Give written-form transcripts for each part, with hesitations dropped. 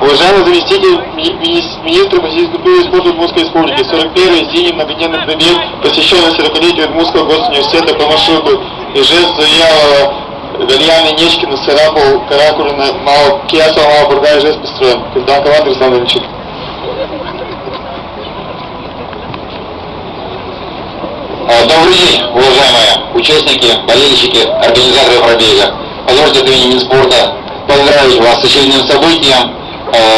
Уважаемый заместитель министра по физической культуре и спорту Удмуртской республики, 41-й зимний многодневный забег, посвященный 40-летию Удмуртского госуниверситета по маршруту Ижевск, Завьялова, Гальяна, Нечкина, Сарапул, Каракулина, Киасова, Мала Бурга, Ижевск построен. Капитан команды Руслан Ильичев. Добрый день, уважаемые участники, болельщики, организаторы пробега. Позвольте от имени Минспорта поздравить вас с очередным событием.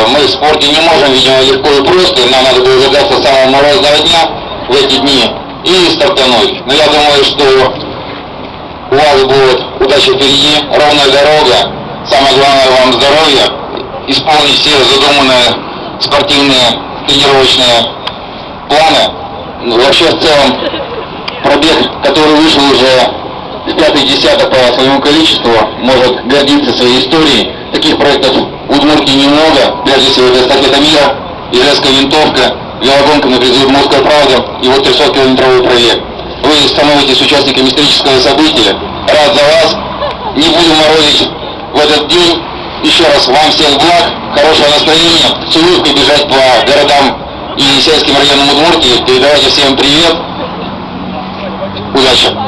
Мы в спорте не можем, видимо, легко и просто. Нам надо было дождаться самого морозного дня в эти дни и стартануть. Но я думаю, что у вас будет удача впереди, ровная дорога. Самое главное вам здоровья, исполнить все задуманные спортивные тренировочные планы. Вообще в целом пробег, который вышел уже в пятый десяток по своему количеству, может гордиться своей историей. Таких проектов в Удмуртии немного. Прежде всего это эстафета мира, Ижевская винтовка, велогонка на призыв «Удмуртская правда» и вот 300-километровый пробег. Вы становитесь участниками исторического события. Рад за вас. Не будем морозить в этот день. Еще раз вам всех благ, хорошего настроения, с улыбкой бежать по городам и сельским районам Удмуртии. Передавайте всем привет. Удачи!